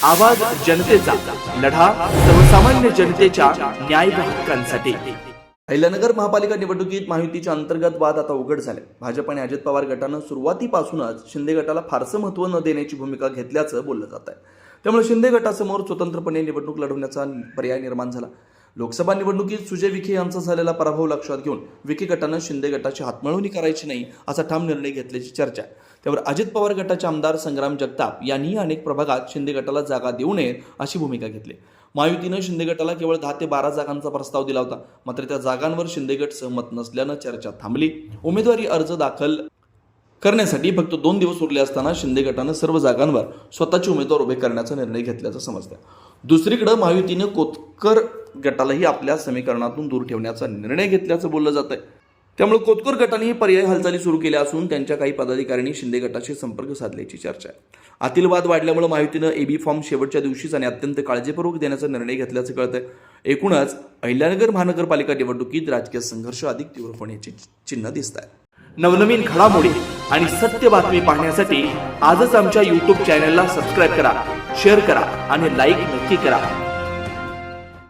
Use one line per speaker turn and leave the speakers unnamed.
आवाज जनतेचा, लढा सर्वसामान्य जनतेच्या न्याय व हक्कांसाठी.
अहिल्यानगर महापालिका निवडणुकीत महायुतीच्या अंतर्गत वाद आता उघड झाले. भाजप आणि अजित पवार गटानं सुरुवातीपासूनच शिंदे गटाला फारसं महत्त्व न देण्याची भूमिका घेतल्याचं बोललं जात आहे. त्यामुळे शिंदे गटासमोर स्वतंत्रपणे निवडणूक लढवण्याचा पर्याय निर्माण झाला. लोकसभा निवडणुकीत सुजय विखे यांचा झालेला पराभव लक्षात घेऊन विखे गटानं शिंदे गटाची हातमिळवणी करायची नाही असा ठाम निर्णय घेतल्याची चर्चा आहे. त्यावर अजित पवार गटाचे आमदार संग्राम जगताप यांनी अनेक प्रभागात शिंदे गटाला जागा देऊ नयेत अशी भूमिका घेतली. महायुतीनं शिंदे गटाला केवळ 10 ते 12 जागांचा प्रस्ताव दिला होता. मात्र त्या जागांवर शिंदे गट सहमत नसल्यानं चर्चा थांबली. उमेदवारी अर्ज दाखल करण्यासाठी फक्त 2 दिवस उरले असताना शिंदे गटानं सर्व जागांवर स्वतःचे उमेदवार उभे करण्याचा निर्णय घेतल्याचं समजतं. दुसरीकडे महायुतीनं कोतकर गटालाही आपल्या समीकरणातून दूर ठेवण्याचा निर्णय घेतल्याचं बोललं जात आहे. त्यामुळे कोतकर गटानेही पर्यायी हालचाली सुरू केल्या असून त्यांच्या काही पदाधिकाऱ्यांनी शिंदे गटाशी संपर्क साधल्याची चर्चा आहे. आतील वाद वाढल्यामुळे महायुतीनं एबी फॉर्म शेवटच्या दिवशीच आणि अत्यंत काळजीपूर्वक देण्याचा निर्णय घेतल्याचं कळतंय. एकूणच अहिल्यानगर महानगरपालिका निवडणुकीत राजकीय संघर्ष अधिक तीव्र होण्याची चिन्ह दिसत आहेत.
नवनवीन घडामोडी आणि सत्य बातमी पाहण्यासाठी आजच आमच्या YouTube चॅनलला सबस्क्राईब करा, शेअर करा आणि लाईक नक्की करा.